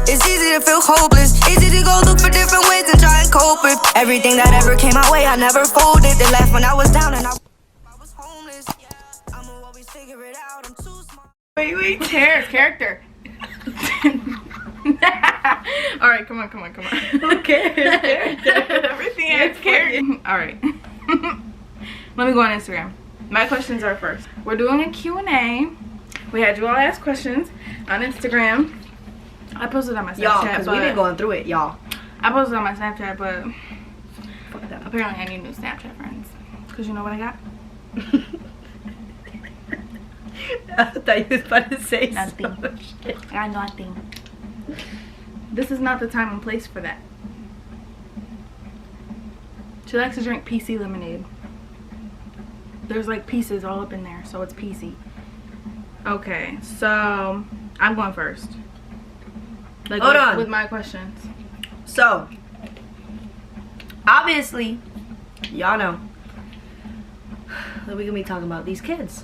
It's easy to feel hopeless. Easy to go look for different ways and try and cope with everything that ever came my way. I never folded. They left when I was down and I was homeless. I'ma always figure it out. I'm too smart. Wait. Character. Alright, come on. Okay. Everything has character. Alright. Let me go on Instagram. My questions are first. We're doing a Q&A. We had you all ask questions on Instagram. I posted on my Snapchat. Y'all, because we've been going through it, y'all. I posted on my Snapchat, but apparently I need new Snapchat friends. Because you know what I got? I thought you was about to say nothing. Shit. I got nothing. This is not the time and place for that. She likes to drink PC lemonade. There's like pieces all up in there, so it's PC. Okay, so I'm going first. Like, hold on. With my questions. So, obviously, y'all know that we're gonna be talking about these kids.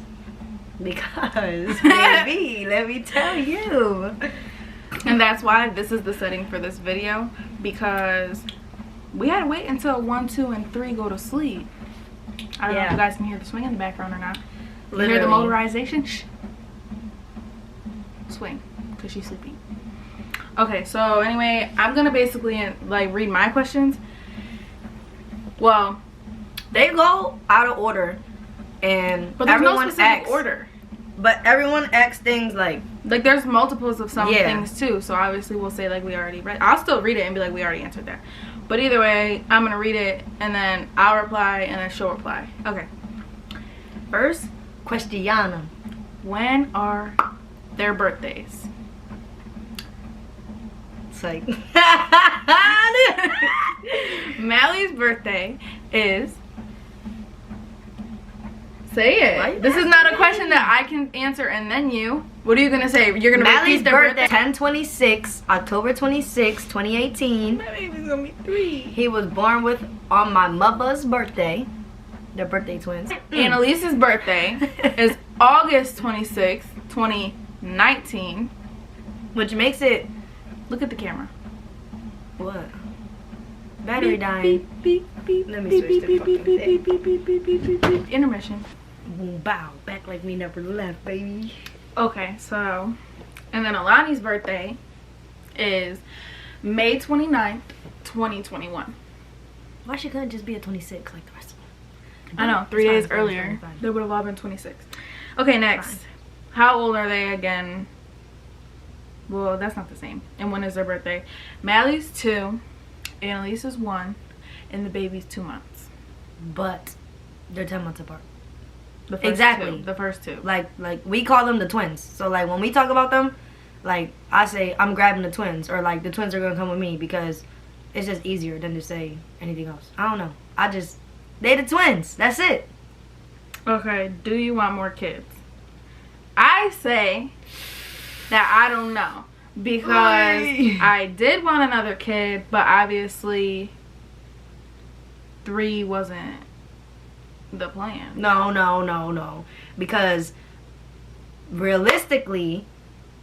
Because, baby, let me tell you. And that's why this is the setting for this video. Because we had to wait until 1, 2, and 3 go to sleep. I don't know if you guys can hear the swing in the background or not. You hear the motorization? Shh. Swing, because she's sleeping. Okay, so anyway, I'm gonna basically like read my questions. Well, they go out of order, and but there's everyone no specific asks, order. But everyone asks things like there's multiples of some things too. So obviously we'll say like we already read. I'll still read it and be like we already answered that. But either way, I'm gonna read it and then I'll reply and then she'll reply. Okay. First question: when are their birthdays? It's like Mally's birthday is. Say it. This is not a question that I can answer and then you. What are you gonna say? You're gonna repeat their birthday. 10/26, October 26, 2018. My baby's gonna be 3. He was born on my mother's birthday. They're birthday twins. Annalise's birthday is August 26, 2019. Which makes it. Look at the camera. What? Battery dying. Beep, beep, let me switch the fucking thing. Intermission. Boom, bow. Back like we never left, baby. Okay, so. And then Alani's birthday is May 29th, 2021. Why she couldn't just be a 26 like the rest of them? I know, 3 days earlier. They would have all been 26. Okay, next. How old are they again? Well, that's not the same. And when is their birthday? Mally's 2, Annalise is 1, and the baby's 2 months. But they're 10 months apart. The first two. Like we call them the twins. So like when we talk about them, like I say I'm grabbing the twins, or like the twins are gonna come with me, because it's just easier than to say anything else. I don't know. They the twins. That's it. Okay, do you want more kids? I say that I don't know, because I did want another kid, but obviously 3 wasn't the plan. No. Because realistically,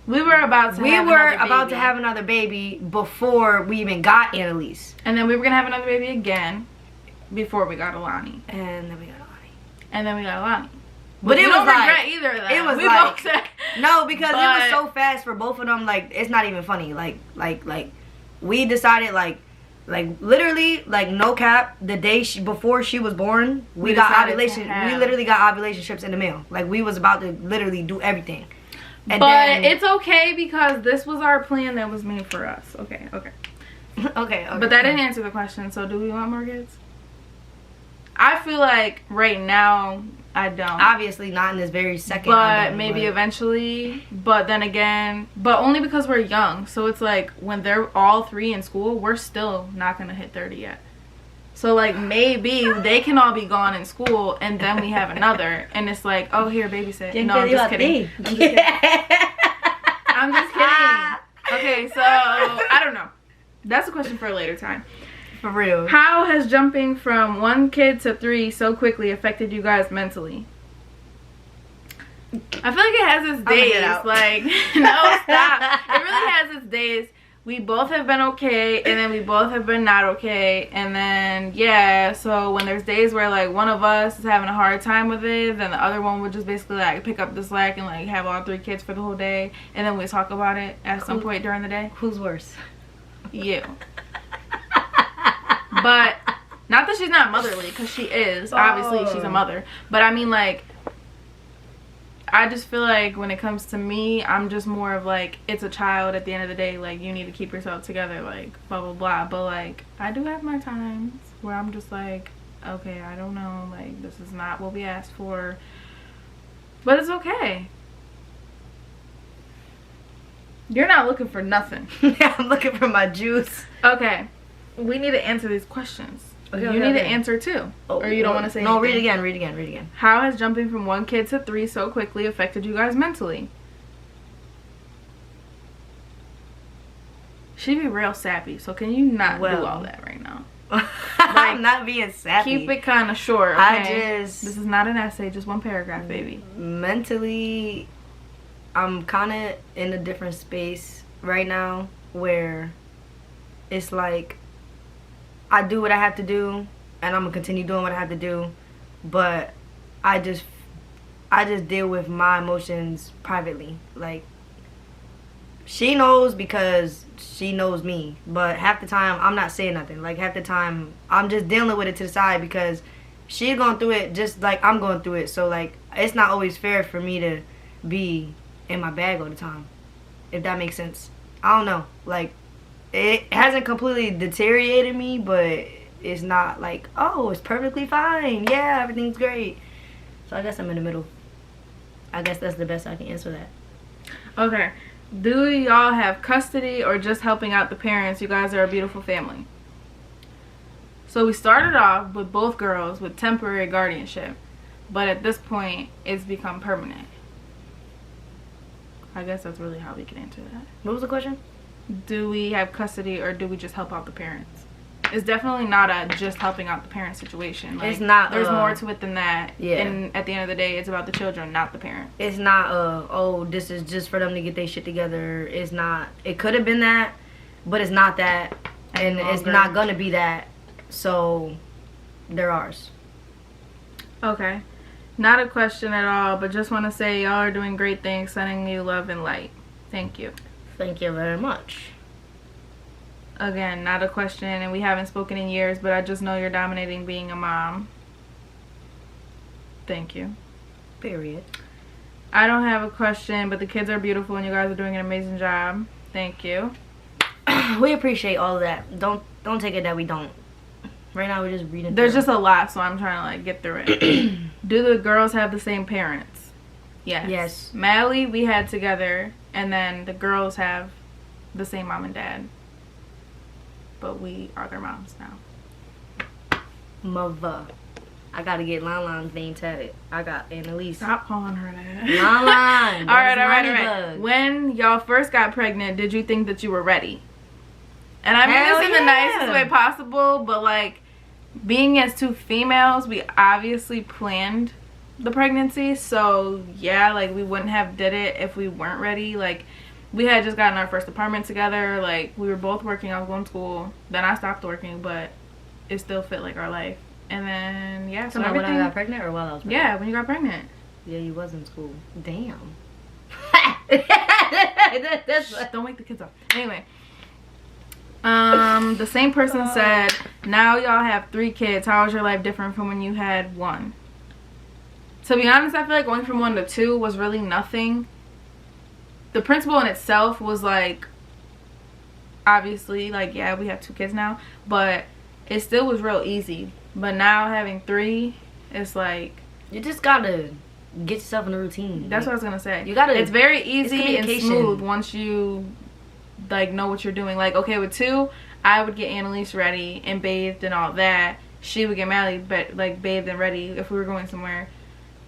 we were about to have another baby before we even got Annalise. And then we were gonna have another baby again before we got Alani. And then we got Alani. But it was like, regret either of that. It was we like, both said, no, because it was so fast for both of them. Like, it's not even funny. Like we decided like literally, like, no cap, the day before she was born, we got ovulation. We literally got ovulation strips in the mail. Like, we was about to literally do everything. And but it's okay, because this was our plan that was made for us. Okay. Okay. But that didn't answer the question. So do we want more kids? I feel like right now I don't. Obviously not in this very second. But maybe eventually. But then again, but only because we're young. So it's like when they're all 3 in school, we're still not gonna hit 30 yet. So like maybe they can all be gone in school, and then we have another, and it's like, oh, here, babysit. No, I'm just kidding. I'm just kidding. Okay, so I don't know. That's a question for a later time. For real. How has jumping from 1 kid to 3 so quickly affected you guys mentally? I feel like it has its days. Like, no, stop. It really has its days we both have been okay, and then we both have been not okay, and then yeah, so when there's days where like one of us is having a hard time with it, then the other one would just basically like pick up the slack and like have all 3 kids for the whole day, and then we talk about it at some point during the day. Who's worse? You. But not that she's not motherly, because she is. Obviously she's a mother, but I mean like, I just feel like when it comes to me, I'm just more of like, it's a child at the end of the day, like you need to keep yourself together, like blah blah blah. But like, I do have my times where I'm just like, okay, I don't know, like this is not what we asked for, but it's okay. You're not looking for nothing. Yeah, I'm looking for my juice. Okay, we need to answer these questions. You need to answer too. Or you don't want to say anything? No, read again. How has jumping from 1 kid to 3 so quickly affected you guys mentally? She be real sappy, so can you not do all that right now? I'm not being sappy. Keep it kind of short, okay? This is not an essay, just 1 paragraph, baby. Mentally, I'm kind of in a different space right now where it's like, I do what I have to do, and I'm gonna continue doing what I have to do, but I just deal with my emotions privately. Like, she knows because she knows me, but half the time I'm not saying nothing. Like, half the time I'm just dealing with it to the side because she's going through it just like I'm going through it. So like, it's not always fair for me to be in my bag all the time, if that makes sense. I don't know, like, it hasn't completely deteriorated me, but it's not like, oh, it's perfectly fine. Yeah, everything's great. So I guess I'm in the middle. I guess that's the best I can answer that. Okay. Do y'all have custody or just helping out the parents? You guys are a beautiful family. So we started off with both girls with temporary guardianship, but at this point, it's become permanent. I guess that's really how we can answer that. What was the question? Do we have custody or do we just help out the parents? It's definitely not a just helping out the parents situation. Like, it's not. There's more to it than that. Yeah. And at the end of the day, it's about the children, not the parents. It's not. Oh, this is just for them to get their shit together. It's not. It could have been that, but it's not that, and it's not gonna be that. So, they're ours. Okay. Not a question at all, but just want to say y'all are doing great things, sending you love and light. Thank you. Thank you very much. Again, not a question, and we haven't spoken in years, but I just know you're dominating being a mom. Thank you. Period. I don't have a question, but the kids are beautiful and you guys are doing an amazing job. Thank you. We appreciate all of that. Don't take it that we don't. Right now we're just reading. There's just a lot, so I'm trying to like get through it. Do the girls have the same parents? Yes. Yes. Mally we had together, and then the girls have the same mom and dad. But we are their moms now. Mother. I gotta get Lanlan's name tatted. I got Annalise. Stop calling her that. Lanlan. Alright. When y'all first got pregnant, did you think that you were ready? And I mean this in the nicest way possible, but like, being as 2 females, we obviously planned the pregnancy. So yeah, like we wouldn't have did it if we weren't ready. Like, we had just gotten our first apartment together. Like, we were both working. I was going to school. Then I stopped working, but it still fit like our life. And then yeah, so everything. When I got pregnant or while I was pregnant? Yeah, when you got pregnant. Yeah, you was in school. Damn. Don't wake the kids up. Anyway, the same person said, now y'all have 3 kids. How is your life different from when you had 1? To be honest, I feel like going from 1 to 2 was really nothing. The principle in itself was like, obviously, like, yeah, we have 2 kids now, but it still was real easy. But now having 3, it's like, you just gotta get yourself in a routine. That's what I was gonna say. You gotta. It's very easy and smooth once you like know what you're doing. Like, okay, with 2, I would get Annalise ready and bathed and all that. She would get Mally like bathed and ready if we were going somewhere.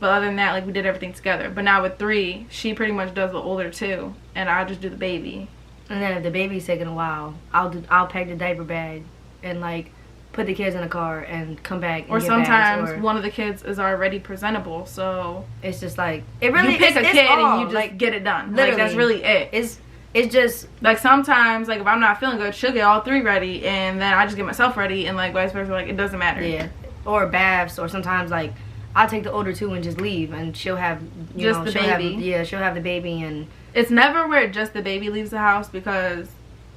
But other than that, like, we did everything together. But now with 3, she pretty much does the older 2, and I'll just do the baby. And then if the baby's taking a while, I'll pack the diaper bag and like put the kids in the car and come back. And or get sometimes bags, or one of the kids is already presentable, so it's just like, it really you pick a kid all, and you just like, get it done. Literally, like, that's really it. It's it's just like sometimes, like if I'm not feeling good, she'll get all 3 ready, and then I just get myself ready, and like vice versa. Like it doesn't matter. Yeah, or baths, or sometimes like I'll take the older 2 and just leave, and she'll have just the baby. She'll have the baby, and it's never where just the baby leaves the house, because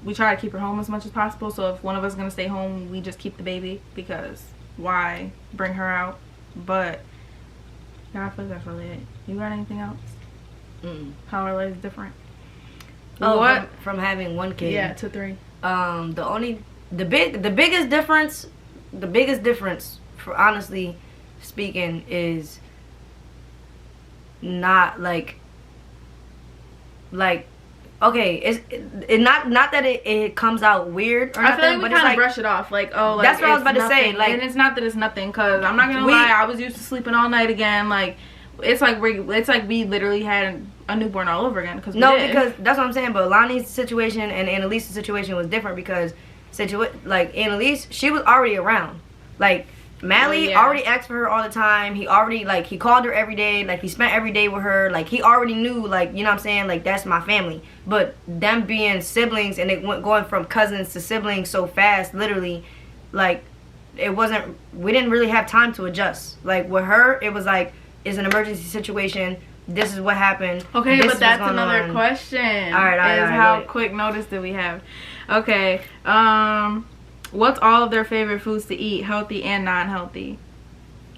we try to keep her home as much as possible. So if one of us is gonna stay home, we just keep the baby, because why bring her out? But yeah, I feel like that's really it. You got anything else? How our life is different? Oh, what from having 1 kid? Yeah, to 3. The biggest difference for honestly speaking is not like okay, it's not that it comes out weird or I nothing, feel like we but kind it's of brush it off, like, oh, like that's what I was about nothing. to say, like, and it's not that it's nothing, because I'm not gonna lie, I was used to sleeping all night again. Like it's like we literally had a newborn all over again, because because that's what I'm saying. But Lonnie's situation and Annalise's situation was different, because like Annalise, she was already around. Like Mally already asked for her all the time. He already, like, he called her every day. Like, he spent every day with her. Like, he already knew, like, you know what I'm saying? Like, that's my family. But them being siblings, and it went going from cousins to siblings so fast, literally, like, it wasn't, we didn't really have time to adjust. Like, with her, it was like, it's an emergency situation. This is what happened. Okay, this but that's another question. All right, how quick notice do we have? Okay, what's all of their favorite foods to eat, healthy and non-healthy?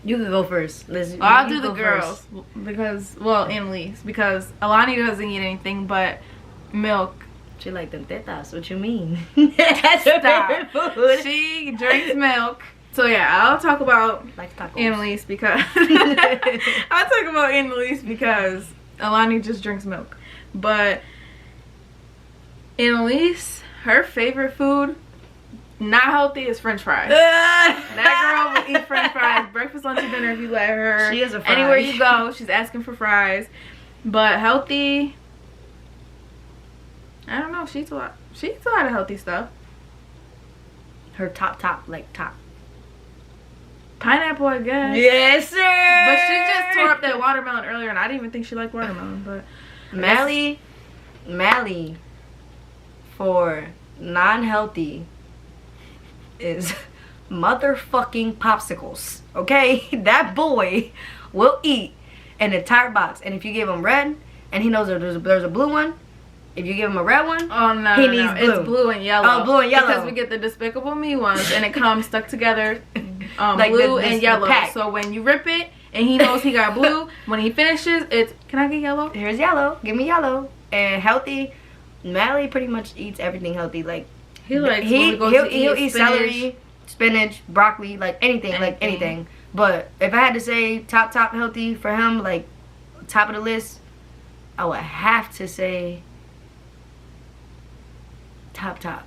You can go first. I'll do the girls first. Because, well, Annalise, because Alani doesn't eat anything but milk. She like them tetas. What you mean? That's her favorite food. She drinks milk. So yeah, I'll talk about Annalise because I'll talk about Annalise because Alani just drinks milk. But Annalise, her favorite food, not healthy, is French fries. That girl will eat French fries breakfast, lunch, and dinner if you let her. She is a fry. Anywhere you go, she's asking for fries. But healthy, I don't know. She eats a lot. She eats a lot of healthy stuff. Her top, pineapple, I guess. Yes, sir. But she just tore up that watermelon earlier, and I didn't even think she liked watermelon. But Mally, for non-healthy is motherfucking popsicles. Okay, that boy will eat an entire box, and if you give him red, and he knows there's a blue one. If you give him a red one, he needs blue. It's blue and yellow. Oh, blue and yellow. Because we get the Despicable Me ones, and it comes stuck together, like blue and yellow. So when you rip it, and he knows he got blue, when he finishes, it's, can I get yellow? Here's yellow. Give me yellow. And healthy, Mally pretty much eats everything healthy. Like he'll eat celery, spinach, broccoli, like anything. But if I had to say top healthy for him, like top of the list, I would have to say top.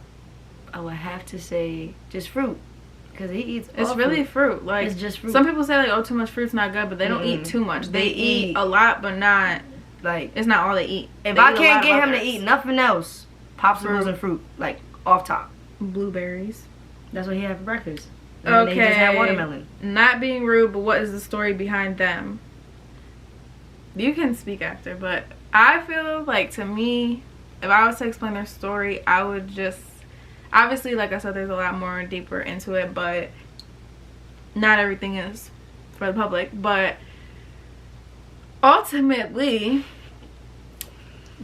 I would have to say just fruit, because he eats. It's really fruit. Like, it's just fruit. Some people say like, oh, too much fruit's not good, but they don't eat too much. They eat a lot, but not like, it's not all they eat. If I can't get him to eat nothing else, popsicles and fruit, like off top. Blueberries. That's what he had for breakfast. And okay. They just had watermelon. Not being rude, but what is the story behind them? You can speak after, but I feel like, to me, if I was to explain their story, I would just, obviously, like I said, there's a lot more deeper into it, but not everything is for the public. But ultimately,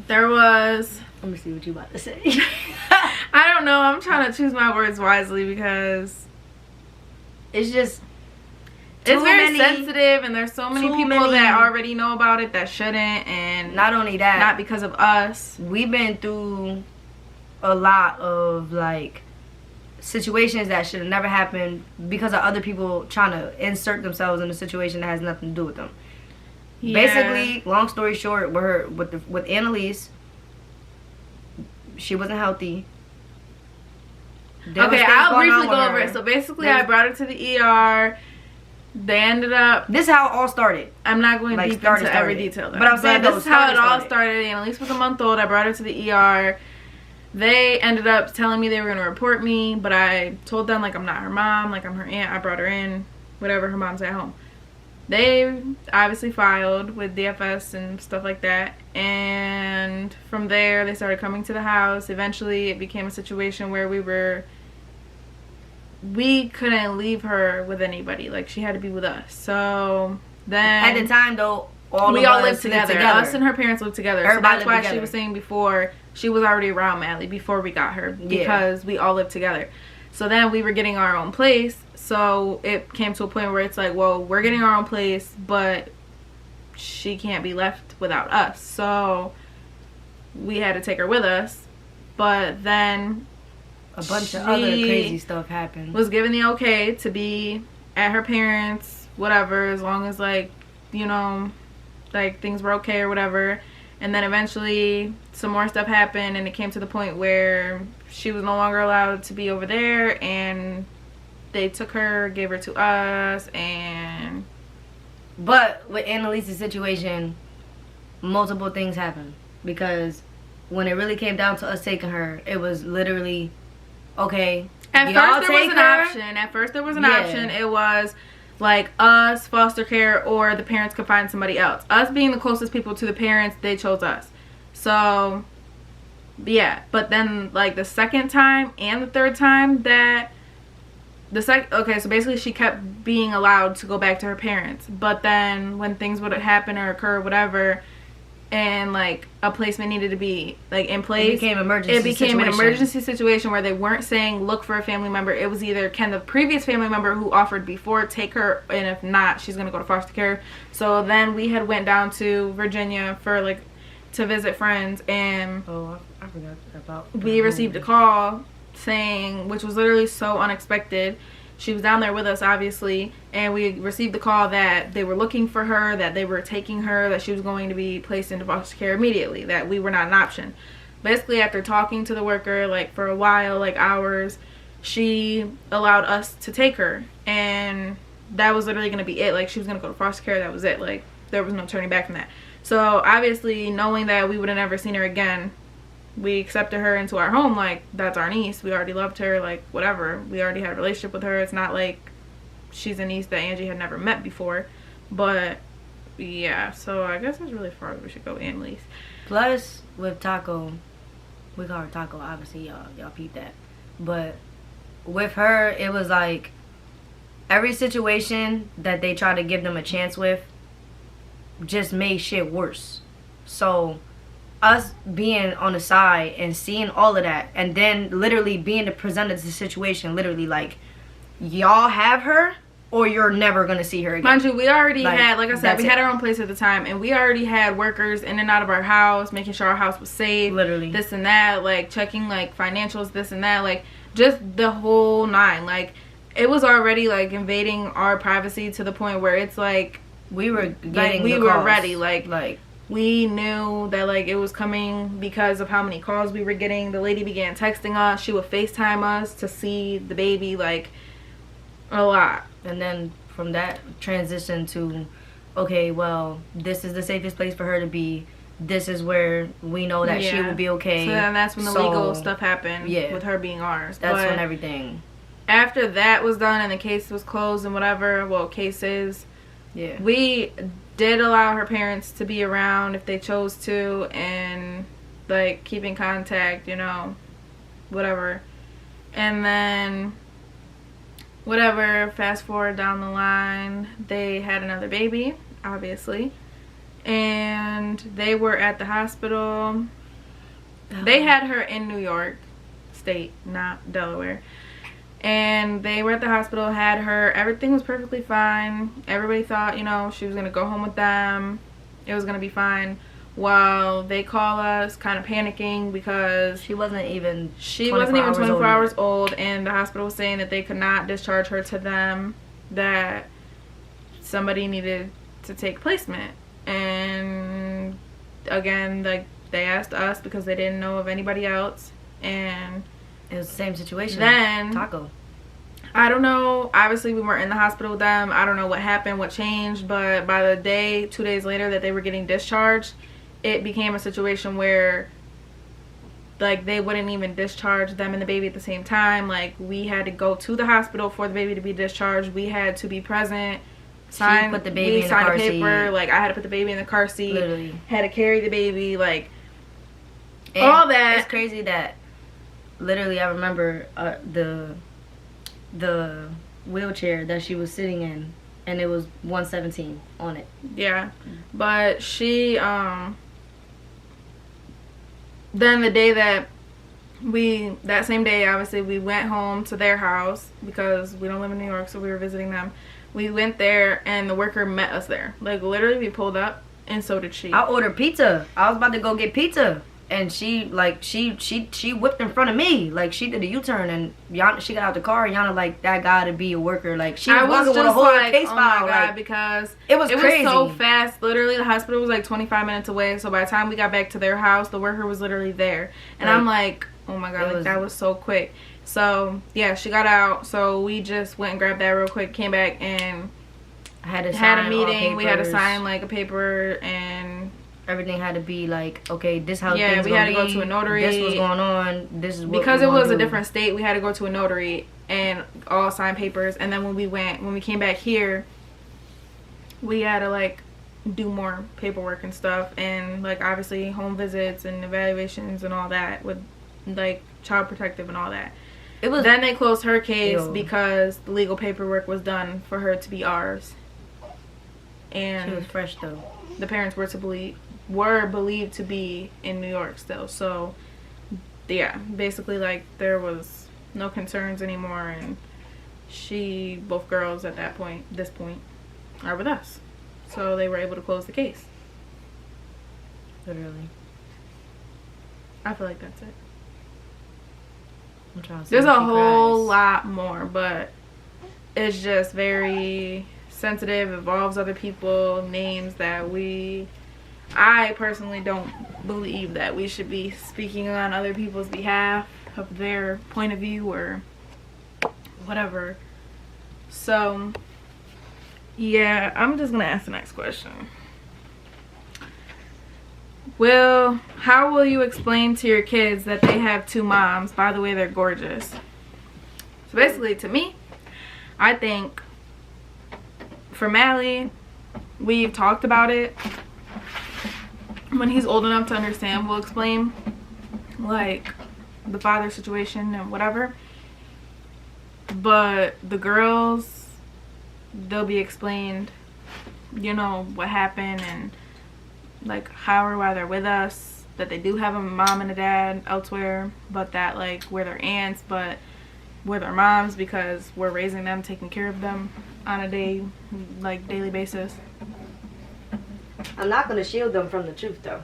there was, let me see what you about to say. I don't know, I'm trying to choose my words wisely, because it's just, it's very sensitive, and there's so many people that already know about it that shouldn't. And not only that, not because of us, we've been through a lot of like situations that should have never happened because of other people trying to insert themselves in a situation that has nothing to do with them. Basically, long story short, with Annalise, she wasn't healthy. Okay, I'll briefly go over it. So basically, I brought her to the ER. They ended up. This is how it all started. I'm not going deep into every detail, though. But I'm saying this is how it all started. Annalise was a month old. I brought her to the ER. They ended up telling me they were going to report me, but I told them, like, I'm not her mom, like, I'm her aunt. I brought her in, whatever, her mom's at home. they obviously filed with DFS and stuff like that, and from there they started coming to the house. Eventually it became a situation where we couldn't leave her with anybody. Like, she had to be with us. So then at the time though, we all lived together. Us and her parents lived together. Everybody so that's why together. she was saying before, she was already around Madly before we got her, because we all lived together. So then we were getting our own place. So it came to a point where it's like, well, we're getting our own place, but she can't be left without us. So we had to take her with us. But then a bunch of other crazy stuff happened. Was given the okay to be at her parents', whatever, as long as, like, you know, like, things were okay or whatever. And then eventually some more stuff happened, and it came to the point where she was no longer allowed to be over there, and they took her, gave her to us. And but with Annalise's situation, multiple things happened, because when it really came down to us taking her, it was literally, okay, at first there was an option. At first there was an option. It was like us, foster care, or the parents could find somebody else. Us being the closest people to the parents, they chose us. So yeah, but then like the second time and the third time that okay, so basically she kept being allowed to go back to her parents, but then when things would happen or occur or whatever, and like a placement needed to be like in place, it became an emergency situation where they weren't saying look for a family member. It was either can the previous family member who offered before take her, and if not, she's gonna go to foster care. So then we had went down to Virginia for like to visit friends, and I forgot about we received a call saying, which was literally so unexpected. She was down there with us, obviously, and we received the call that they were looking for her, that they were taking her, that she was going to be placed into foster care immediately, that we were not an option. Basically, after talking to the worker, like, for a while, like hours, she allowed us to take her, and that was literally going to be it. Like, she was going to go to foster care, that was it. Like, there was no turning back from that. So, obviously, knowing that we would have never seen her again, we accepted her into our home. Like, that's our niece. We already loved her. Like, whatever. We already had a relationship with her. It's not like she's a niece that Angie had never met before. But yeah, so I guess that's really far we should go, Annalise. Plus, with Taco, we call her Taco, obviously, y'all peep that. But with her, it was like every situation that they try to give them a chance with just made shit worse. So us being on the side and seeing all of that, and then literally being presented to the situation, literally like, y'all have her or you're never gonna see her again. Mind you, we already had, like I said, we had our own place at the time, and we already had workers in and out of our house, making sure our house was safe, literally this and that, like checking like financials, this and that, like just the whole nine. Like, it was already like invading our privacy to the point where it's like we were getting we were calls. ready, like we knew that like it was coming because of how many calls we were getting. The lady began texting us. She would FaceTime us to see the baby, like a lot. And then from that transition to, okay, well, this is the safest place for her to be. This is where we know that she will be okay. So then that's when the legal stuff happened with her being ours. That's when everything. After that was done and the case was closed and whatever, well, cases, we did allow her parents to be around if they chose to, and like keep in contact, you know, whatever. And then whatever, fast forward down the line, they had another baby, obviously, and they were at the hospital. They had her in New York State, not Delaware. And they were at the hospital, had her. Everything was perfectly fine. Everybody thought, you know, she was going to go home with them. It was going to be fine. While they call us kind of panicking because she wasn't even 24 hours old. And the hospital was saying that they could not discharge her to them, that somebody needed to take placement. And again, like, they asked us because they didn't know of anybody else. And it was the same situation. Then Taco, I don't know, obviously we weren't in the hospital with them. I don't know what happened, what changed, but by the day, 2 days later that they were getting discharged, it became a situation where like they wouldn't even discharge them and the baby at the same time. Like, we had to go to the hospital for the baby to be discharged. We had to be present signed. She put the baby we in the signed car a paper. seat. Like I had to put the baby in the car seat. Literally. Had to carry the baby. Like And all that. It's crazy that literally I remember the wheelchair that she was sitting in, and it was 117 on it. Yeah, but she then the day that that same day, obviously we went home to their house because we don't live in New York, so we were visiting them. We went there and the worker met us there. Like literally we pulled up and so did she. I ordered pizza. I was about to go get pizza, and she whipped in front of me. Like she did a U-turn, and Yana, she got out the car, and Yana like, that gotta be a worker. Like she was walking with a whole case oh file. my God, like, because it was crazy. Was so fast. Literally the hospital was like 25 minutes away, so by the time we got back to their house, the worker was literally there. And I'm like, oh my God, like that was so quick. So yeah, she got out, so we just went and grabbed that real quick, came back, and had a meeting. We had to sign like a paper, and everything had to be like, okay, this how yeah, things we had to be. go to a notary. This was going on. This is what because it was a different state. We had to go to a notary and all sign papers. And then when we came back here, we had to like do more paperwork and stuff, and like obviously home visits and evaluations and all that with like child protective and all that. It was then they closed her case because the legal paperwork was done for her to be ours. And she was fresh though. The parents were believed to be in New York still. So yeah, basically like there was no concerns anymore, and both girls at this point are with us. So they were able to close the case. Literally. I feel like that's it. I'm trying to There's a whole lot more, but it's just very sensitive, involves other people, names that I personally don't believe that we should be speaking on other people's behalf of their point of view or whatever. So yeah, I'm just gonna ask the next question. How will you explain to your kids that they have two moms? By the way, they're gorgeous. So basically, to me, I think for Mally, we've talked about it. When he's old enough to understand, we'll explain like the father situation and whatever. But the girls, they'll be explained, you know, what happened and like how or why they're with us, that they do have a mom and a dad elsewhere, but that like we're their aunts, but we're their moms because we're raising them, taking care of them on a daily basis. I'm not gonna shield them from the truth though.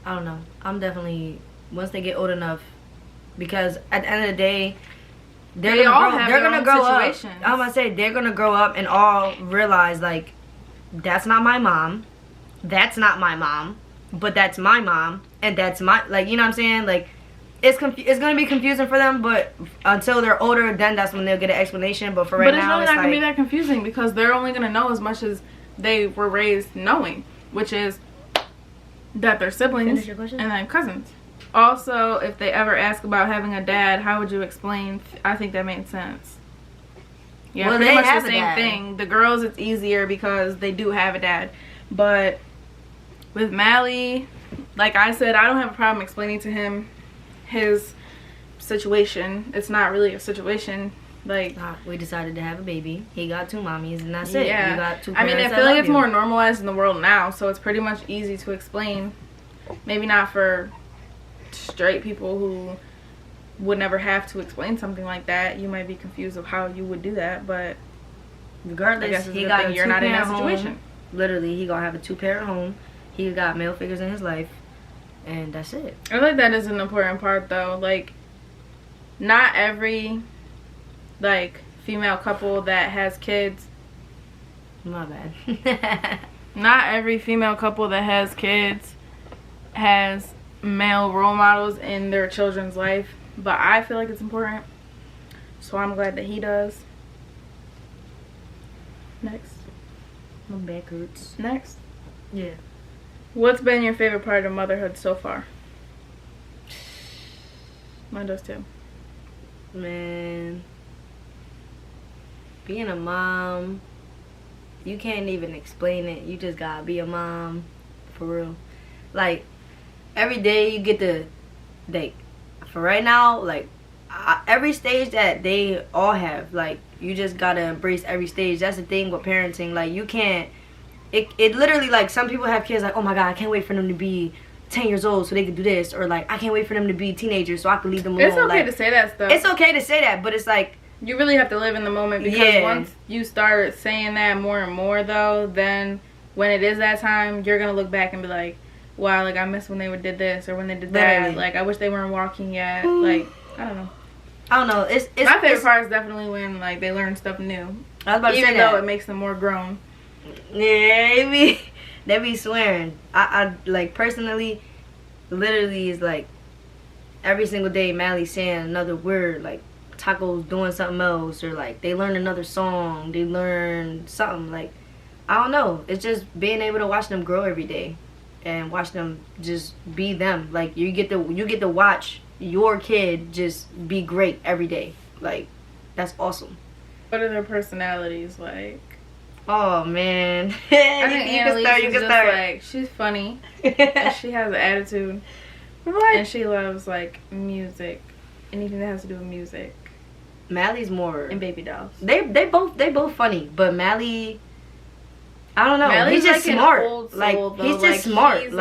I don't know. I'm definitely, once they get old enough, because at the end of the day, they're gonna grow up. I'm gonna say they're gonna grow up and all realize like, that's not my mom, that's not my mom, but that's my mom, and that's my, like, you know what I'm saying? Like, it's gonna be confusing for them, but until they're older, then that's when they'll get an explanation. But for right now, it's really not gonna be that confusing because they're only gonna know as much as they were raised knowing, which is that they're siblings and then cousins. Also, if they ever ask about having a dad, how would you explain? I think that made sense. Yeah, well, pretty much the same thing. The girls, it's easier because they do have a dad. But with Mally, like I said, I don't have a problem explaining to him his situation. It's not really a situation. Like, we decided to have a baby. He got two mommies, and that's it. Yeah. You got two I mean, I feel like it's more normalized in the world now, so it's pretty much easy to explain. Maybe not for straight people who would never have to explain something like that. You might be confused of how you would do that, but regardless, I guess it's he a got thing. a You're not in that situation. Home. Literally, he gonna have a 2-parent home. He got male figures in his life, and that's it. I feel like that is an important part, though. Like, not every like female couple that has kids. My bad. Not every female couple that has kids has male role models in their children's life, but I feel like it's important, so I'm glad that he does. Next. My back hurts. Next. Yeah. What's been your favorite part of motherhood so far? Mine does too. Man, Being a mom, you can't even explain it. You just gotta be a mom, for real. Like, every day you get to, like, for right now, like, every stage that they all have, like, you just gotta embrace every stage. That's the thing with parenting. Like, you can't, it literally, like, some people have kids like, oh my god, I can't wait for them to be 10 years old so they can do this, or like, I can't wait for them to be teenagers so I can leave them alone. It's okay like, to say that stuff. It's okay to say that, but it's like, you really have to live in the moment, because once you start saying that more and more, though, then when it is that time, you're gonna look back and be like, wow, like, I miss when they did this or when they did that. Like, I wish they weren't walking yet. Like, I don't know. It's my favorite part is definitely when, like, they learn stuff new. I was about to say that. Even though it makes them more grown. Yeah, they be swearing. I like, personally, literally is like, every single day Mally's saying another word, like, Taco's doing something else, or like, they learn another song, they learn something. Like, I don't know. It's just being able to watch them grow every day and watch them just be them. Like, you get to watch your kid just be great every day. Like, that's awesome. What are their personalities like? Oh man, I think you can start. You can start. Like, she's funny and she has an attitude. What? And she loves, like, music, anything that has to do with music. Mally's more, and baby dolls. They both funny, but Mally, I don't know. Mally's he's just like smart. An old soul, like, though. he's just like, smart. He's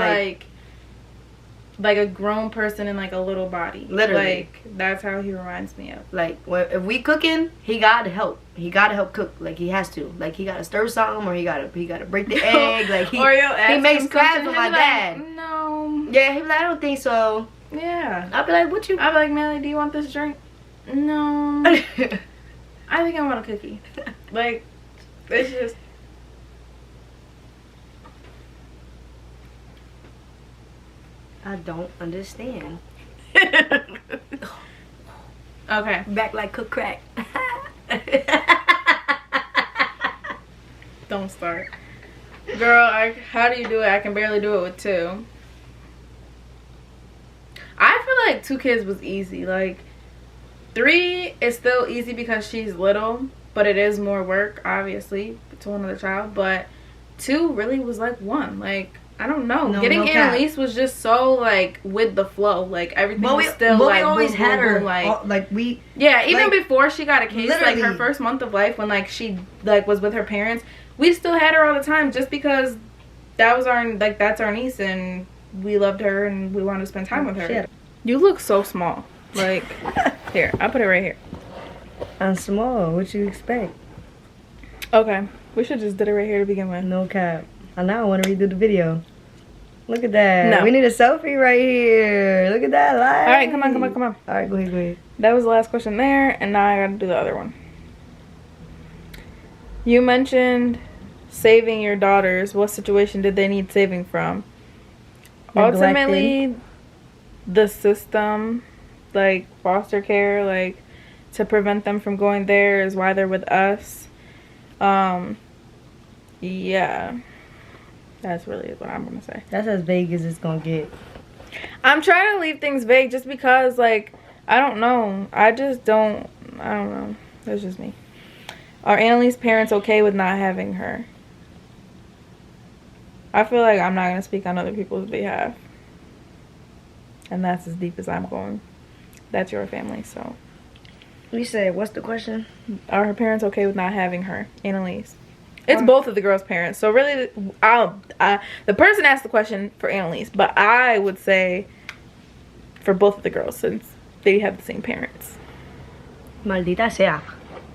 like a grown person in, like, a little body. Literally. Like, that's how he reminds me of. Like, if we cooking, he gotta help. He gotta help cook. Like, he has to. Like, he gotta stir something, or he gotta break the egg. Like, he makes crabs with my dad. Like, no. Yeah, he be like, I don't think so. Yeah. I'll be like, what you? I'll be like, Mally, do you want this drink? No. I think I want a cookie. Like, it's just. I don't understand. Okay. Back like cook crack. Don't start. Girl, how do you do it? I can barely do it with 2. I feel like 2 kids was easy. Like, 3 is still easy because she's little, but it is more work, obviously, to another child. But 2 really was like 1. Like, I don't know. Getting Annalise was just so, like, with the flow. Like, everything was still, like, we always boom, had boom, her, boom, like, yeah, even like, before she got a case, like, her first month of life, when, like, she, like, was with her parents, we still had her all the time, just because that was our, like, that's our niece, and we loved her, and we wanted to spend time with her. Shit. You look so small. Like, here, I'll put it right here. I'm small. What you expect? Okay, we should just did it right here to begin with. No cap. And now I want to redo the video. Look at that. No. We need a selfie right here. Look at that light. All right, come on. All right, go ahead. That was the last question there, and now I gotta do the other one. You mentioned saving your daughters. What situation did they need saving from? Neglected. Ultimately, the system, like foster care, like, to prevent them from going there is why they're with us. Yeah. That's really what I'm gonna say. That's as vague as it's gonna get. I'm trying to leave things vague just because, like, I don't know. I don't know. That's just me. Are Annalise's parents okay with not having her? I feel like I'm not gonna speak on other people's behalf. And that's as deep as I'm going. That's your family, so. You said, what's the question? Are her parents okay with not having her, Annalise? It's both of the girls' parents. So really, the person asked the question for Annalise, but I would say for both of the girls, since they have the same parents. Maldita sea.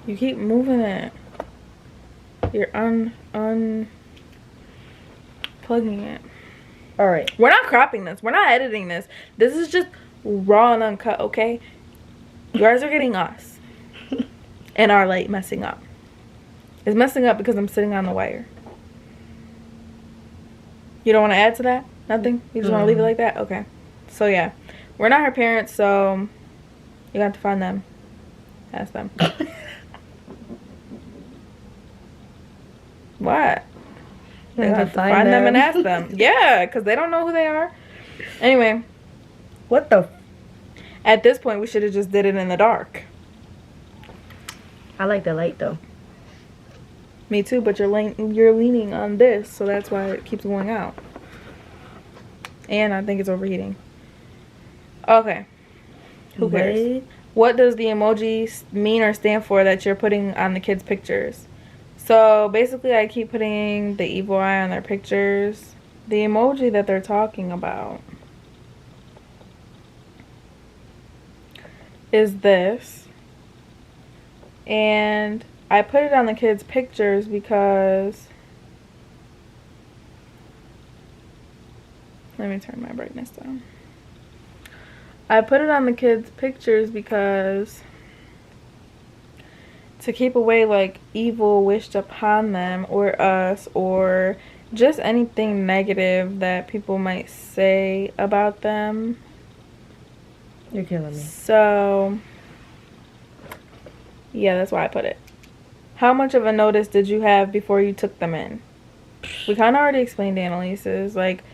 You keep moving it. You're unplugging it. All right. We're not cropping this. We're not editing this. This is just raw and uncut, okay? You guys are getting us. And are, like, messing up. It's messing up because I'm sitting on the wire. You don't want to add to that? Nothing? You just want to leave it like that? Okay. So, yeah. We're not her parents, so you have to find them. Ask them. What? You have to find them and ask them. Yeah, because they don't know who they are. Anyway. What the? At this point, we should have just did it in the dark. I like the light, though. Me too, but you're leaning on this, so that's why it keeps going out. And I think it's overheating. Okay. Who cares? What does the emoji mean or stand for that you're putting on the kids' pictures? So basically I keep putting the evil eye on their pictures. The emoji that they're talking about is this. And I put it on the kids' pictures because... Let me turn my brightness down. I put it on the kids' pictures because to keep away like evil wished upon them or us or just anything negative that people might say about them. You're killing me. So, yeah, that's why I put it. How much of a notice did you have before you took them in? We kind of already explained Annalise's, like,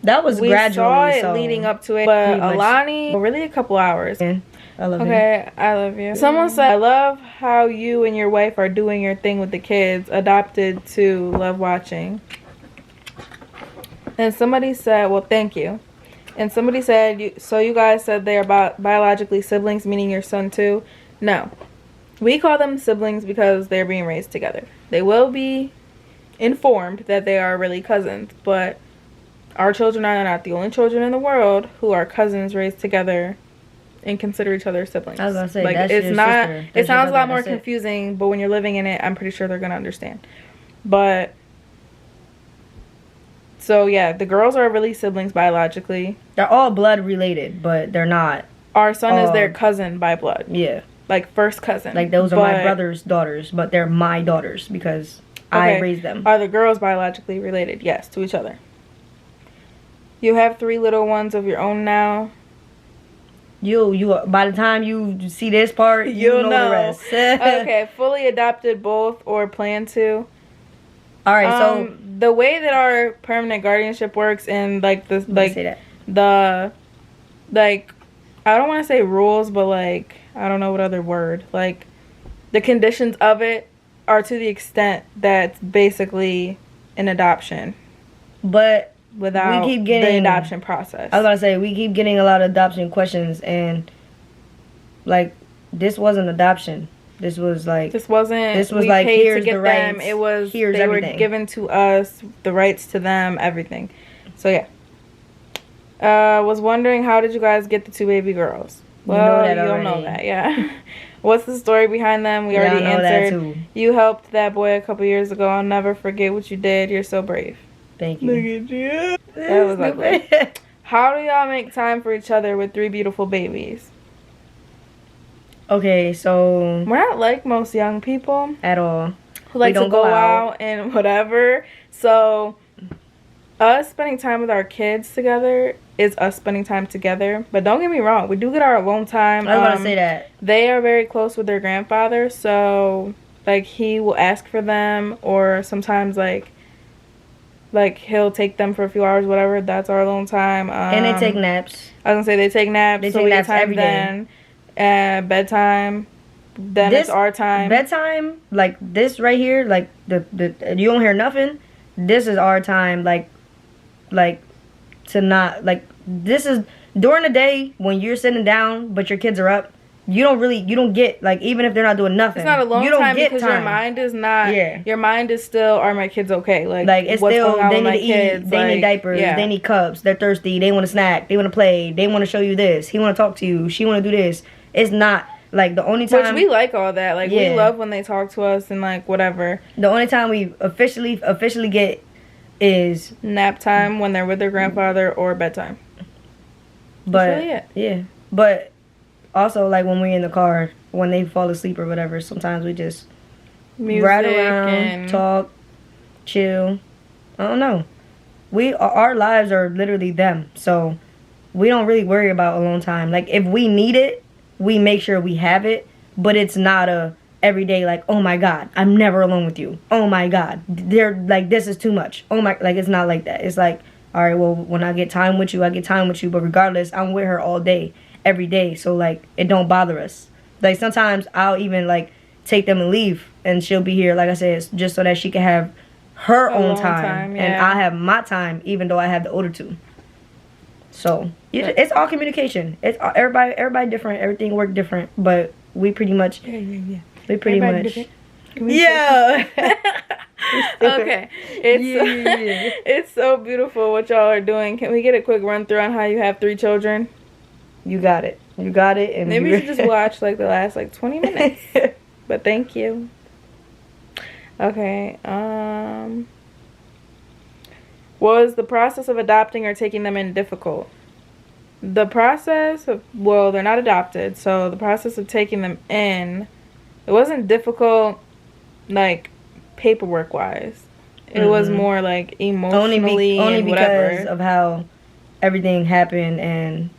that was gradually. We saw it leading up to it, but Alani, really a couple hours. I love you. Okay, I love you. Someone said, I love how you and your wife are doing your thing with the kids. Adopted to love watching. And somebody said, well, thank you. And somebody said, so you guys said they're biologically siblings, meaning your son too? No. We call them siblings because they're being raised together. They will be informed that they are really cousins, but our children are not the only children in the world who are cousins raised together and consider each other siblings. I was gonna say, like, that's it's your not. sister. It sounds a lot more confusing, but when you're living in it, I'm pretty sure they're gonna understand. But so yeah, the girls are really siblings biologically. They're all blood related, but they're not. Our son is their cousin by blood. Yeah, like first cousin. Like those are my brother's daughters, but they're my daughters because I raised them. Are the girls biologically related? Yes, to each other. You have 3 little ones of your own now. You by the time you see this part, you'll know the rest. Okay, fully adopted both or plan to. All right, so the way that our permanent guardianship works and like this, like the, like, I don't want to say rules, but like I don't know what other word, like the conditions of it are to the extent that's basically an adoption, but without we keep getting the adoption process. I was gonna say we keep getting a lot of adoption questions, and like this wasn't adoption. This was like this was we like paid here's to get the them. rights. It was here's they everything. were given to us, the rights to them, everything. So yeah. Was wondering, how did you guys get the 2 baby girls? Well, you'll know that, yeah. What's the story behind them? We already answered. You helped that boy a couple years ago. I'll never forget what you did. You're so brave. Thank you. Look at you. That was ugly. How do y'all make time for each other with 3 beautiful babies? Okay, so we're not like most young people at all. Who like to go out and whatever. So us spending time with our kids together is us spending time together. But don't get me wrong, we do get our alone time. I was about to say that. They are very close with their grandfather, so like he will ask for them, or sometimes like he'll take them for a few hours, whatever. That's our alone time. And they take naps. I was gonna say they take naps. They take naps every day. Bedtime. Then it's our time. Bedtime, like this right here, like the you don't hear nothing. This is our time, like to not like this is during the day when you're sitting down but your kids are up. You don't get like, even if they're not doing nothing. It's not a long time because time. Your mind is not. Yeah. Your mind is still, are my kids okay? Like it's what's still, going on they with need my to kids? eat. They need diapers. Yeah. They need cups. They're thirsty. They want to snack. They want to play. They want to show you this. He want to talk to you. She want to do this. It's not like the only time. Which we like all that. Like we love when they talk to us and like whatever. The only time we officially get is nap time when they're with their grandfather or bedtime. But that's really it. Yeah, but also like when we're in the car, when they fall asleep or whatever, sometimes we just ride around, and talk, chill. I don't know. Our lives are literally them, so we don't really worry about alone time. Like if we need it, we make sure we have it, but it's not a everyday like, oh my god, I'm never alone with you. Oh my god, they're like, this is too much. Oh my, like it's not like that. It's like, all right, well, when I get time with you, I get time with you, but regardless, I'm with her all day, every day, so like it don't bother us. Like sometimes I'll even like take them and leave, and she'll be here, like I said, just so that she can have her own time, and I have my time, even though I have the older two. So it's all communication. It's all, everybody different. Everything work different, but we pretty much we pretty much yeah. Okay, it's so beautiful what y'all are doing. Can we get a quick run through on how you have 3 children? You got it. And maybe you should just watch like the last like 20 minutes. But thank you. Okay. Was the process of adopting or taking them in difficult? The process of, well, they're not adopted, so the process of taking them in, it wasn't difficult, like paperwork wise. It was more like emotionally only and because of how everything happened, and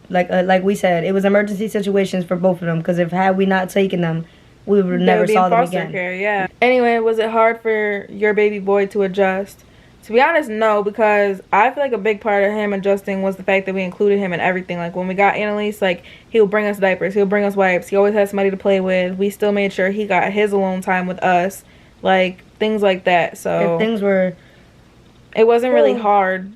like we said, it was emergency situations for both of them. Because had we not taken them, we would never saw them again. Care, yeah. Anyway, was it hard for your baby boy to adjust? To be honest, no, because I feel like a big part of him adjusting was the fact that we included him in everything. Like when we got Annalise, like he would bring us diapers, he would bring us wipes, he always had somebody to play with. We still made sure he got his alone time with us, like things like that. So if things were, it wasn't really hard.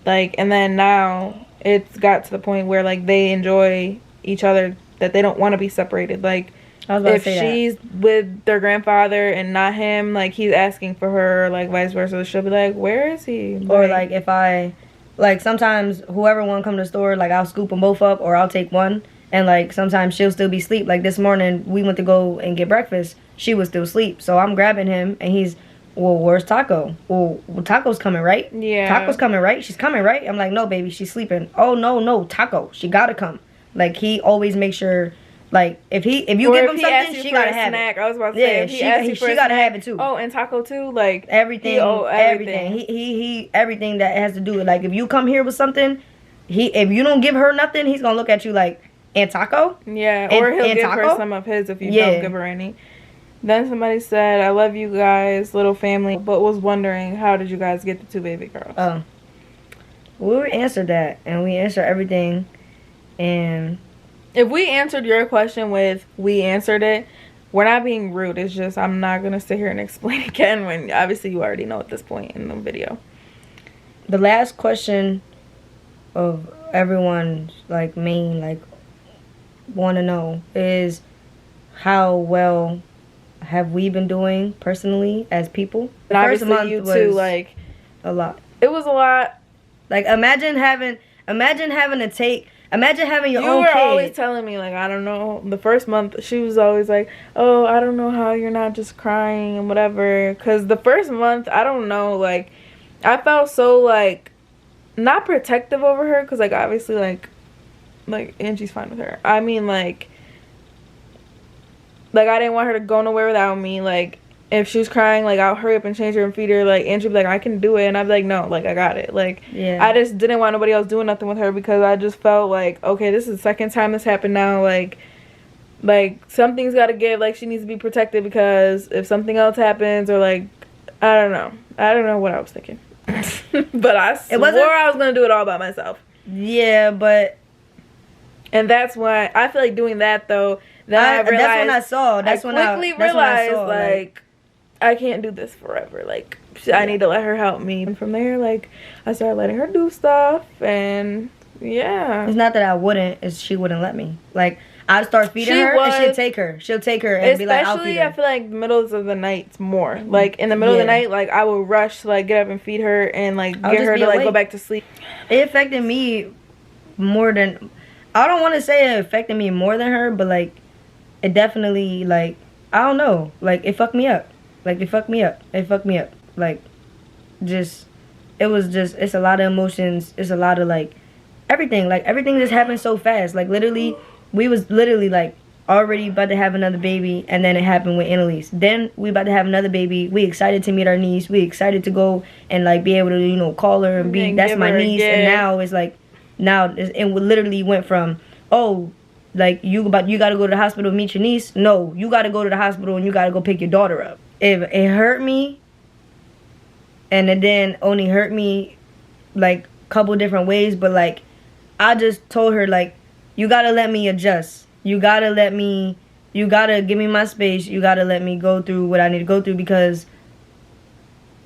Like, and then now it's got to the point where like they enjoy each other, that they don't want to be separated. Like, if she's with their grandfather and not him, like he's asking for her, like vice versa, she'll be like, where is he? Like, or like if I, like sometimes whoever one come to the store, like I'll scoop them both up, or I'll take one, and like sometimes she'll still be asleep. Like this morning we went to go and get breakfast, she was still asleep, so I'm grabbing him and he's, well, where's Taco? Well, Taco's coming, right? Yeah, Taco's coming, right? She's coming, right? I'm like, no baby, she's sleeping. Oh no, Taco, she gotta come. Like he always makes sure, like if you give him something, she gotta have it. I was about to say, she gotta have it too. Oh, and Taco too, like everything. He everything that has to do with, like if you come here with something, if you don't give her nothing, he's gonna look at you like, and Taco? Yeah, or he'll give her some of his if you don't give her any. Then somebody said, I love you guys, little family, but was wondering, how did you guys get the 2 baby girls? Oh, we answered that, and we answered everything, and if we answered your question with we answered it, we're not being rude. It's just I'm not going to sit here and explain again when obviously you already know at this point in the video. The last question of everyone's like main like want to know is, how well have we been doing personally as people? And obviously you too, like a lot. It was a lot. Like imagine having to take. Imagine having your own kid. You were always telling me, like, I don't know. The first month, she was always like, oh, I don't know how you're not just crying and whatever. Because the first month, I don't know, like, I felt so, like, not protective over her. Because, like, obviously, like, Angie's fine with her. I mean, like, I didn't want her to go nowhere without me. Like, if she was crying, like, I'll hurry up and change her and feed her. Like, Angie would be like, I can do it. And I'd be like, no, like, I got it. Like, yeah. I just didn't want nobody else doing nothing with her, because I just felt like, okay, this is the second time this happened now. Like something's got to give. Like, she needs to be protected, because if something else happens, or, like, I don't know what I was thinking. But I swore I was going to do it all by myself. Yeah, but. And that's why I feel like doing that, though. Then I realized, that's when I saw. I quickly realized, like, I can't do this forever. Like, I need to let her help me. And from there, like, I started letting her do stuff, and yeah. It's not that I wouldn't, it's she wouldn't let me. Like, I'd start feeding her, and she'll take her and be like, I'll feed her. Especially, I feel like middles of the nights more. Like, in the middle of the night, like, I would rush to, like, get up and feed her, and, like, get her to, like, go back to sleep. It affected me more than, I don't want to say it affected me more than her, but, like, it definitely, like, I don't know. Like, it fucked me up. Like, it fucked me up. Like, just, it was just, it's a lot of emotions. It's a lot of, like, everything. Like, everything just happened so fast. Like, literally, we was literally, like, already about to have another baby, and then it happened with Annalise. Then we about to have another baby. We excited to meet our niece. We excited to go and, like, be able to, you know, call her and be, that's my niece. And now it's, like, it literally went from, oh, like, you gotta go to the hospital and meet your niece. No, you gotta go to the hospital and you gotta go pick your daughter up. It hurt me, and it then only hurt me, like, a couple different ways, but, like, I just told her, like, you gotta let me adjust. You gotta let me, you gotta give me my space. You gotta let me go through what I need to go through, because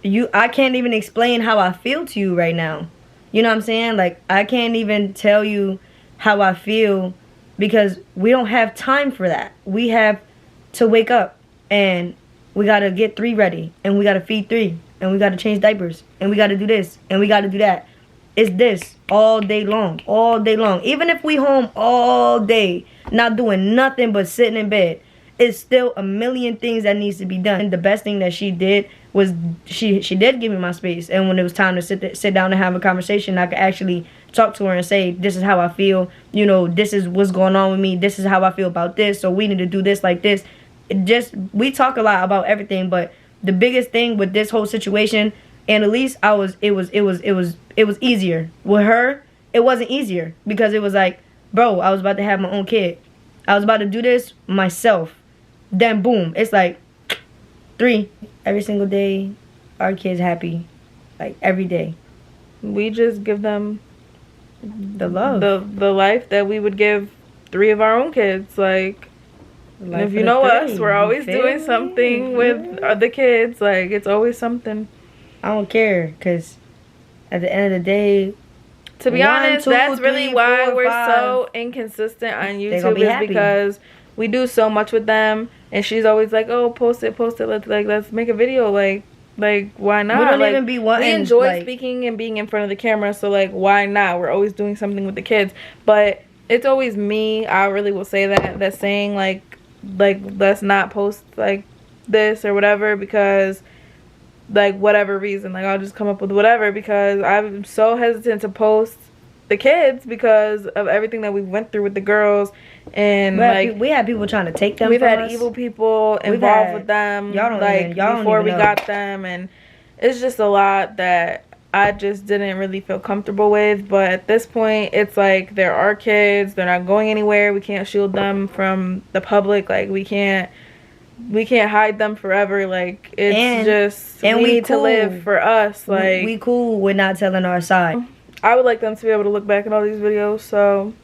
I can't even explain how I feel to you right now. You know what I'm saying? Like, I can't even tell you how I feel, because we don't have time for that. We have to wake up, and we gotta get 3 ready, and we gotta feed 3, and we gotta change diapers, and we gotta do this, and we gotta do that. It's this all day long, all day long. Even if we home all day, not doing nothing but sitting in bed, it's still a million things that needs to be done. And the best thing that she did was she did give me my space. And when it was time to sit down and have a conversation, I could actually talk to her and say, this is how I feel. You know, this is what's going on with me. This is how I feel about this. So we need to do this like this. We talk a lot about everything, but the biggest thing with this whole situation, Annalise, it was easier. With her, it wasn't easier, because it was like, bro, I was about to have my own kid. I was about to do this myself. Then boom, it's like 3 every single day. Our kids happy, like every day. We just give them the love, the life that we would give 3 of our own kids. Like, if you know us, we're always doing something with the kids. Like, it's always something. I don't care, because at the end of the day, to be honest, that's really why we're so inconsistent on YouTube, is because we do so much with them, and she's always like, oh, post it, let's make a video, like why not? We don't even be wanting. We enjoy speaking and being in front of the camera, so like, why not? We're always doing something with the kids. But it's always me, I really will say that's saying like let's not post like this or whatever, because like whatever reason, like I'll just come up with whatever, because I'm so hesitant to post the kids because of everything that we went through with the girls. And we had people trying to take them. We've from had us. Evil people involved with them, before we got them, and it's just a lot that I just didn't really feel comfortable with. But at this point, it's like, they're our kids, they're not going anywhere, we can't shield them from the public, like we can't hide them forever. Like, it's we need to live for us. Like, we cool with not telling our side. I would like them to be able to look back at all these videos, so.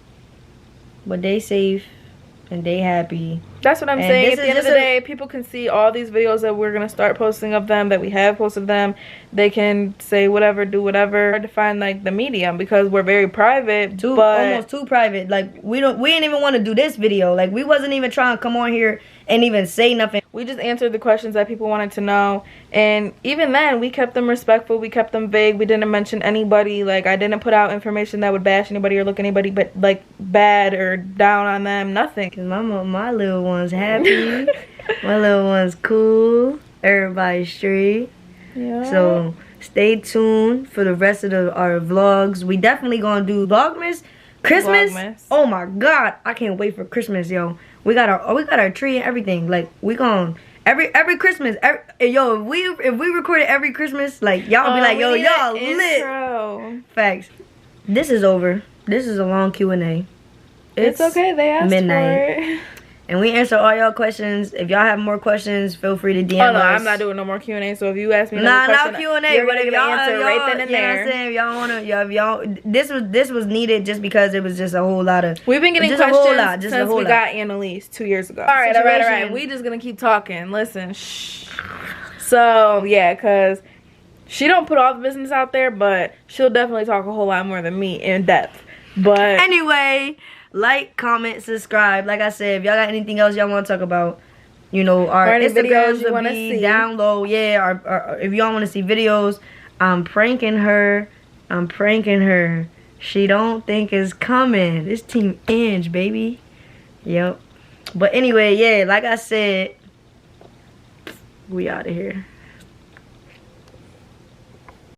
But they safe and they happy. That's what I'm saying. At the end of the day, people can see all these videos that we're going to start posting of them, that we have posted them. They can say whatever, do whatever. Hard to find like the medium, because we're very private. Almost too private. Like, we didn't even want to do this video. Like, we wasn't even trying to come on here and even say nothing. We just answered the questions that people wanted to know, and even then we kept them respectful, we kept them vague, we didn't mention anybody. Like, I didn't put out information that would bash anybody or look anybody but like bad or down on them, nothing. Cause my little one's happy. My little one's cool, everybody's straight. Yeah. So stay tuned for the rest of our vlogs. We definitely gonna do Vlogmas. Christmas. Oh my god, I can't wait for Christmas, yo. We got our tree and everything. Like, we gon' every Christmas, yo, if we recorded every Christmas, like, y'all be like, yo, y'all lit. Facts. This is over. This is a long Q&A. It's okay, they asked midnight. for it. And we answer all y'all questions. If y'all have more questions, feel free to DM us. Oh no, I'm not doing no more Q&A. So if you ask me another question, Q&A, but if y'all answer right then and there. You know what I'm saying? Y'all wanna, this was needed just because it was just a whole lot of. We've been getting questions since we got Annalise 2 years ago. All right. We just gonna keep talking. Listen, shh. So yeah, cause she don't put all the business out there, but she'll definitely talk a whole lot more than me in depth. But anyway. Like, comment, subscribe. Like I said, if y'all got anything else y'all want to talk about, you know, our Instagrams will be down low. Yeah, if y'all want to see videos, I'm pranking her. She don't think it's coming. It's Team Ange, baby. Yep. But anyway, yeah, like I said, we out of here.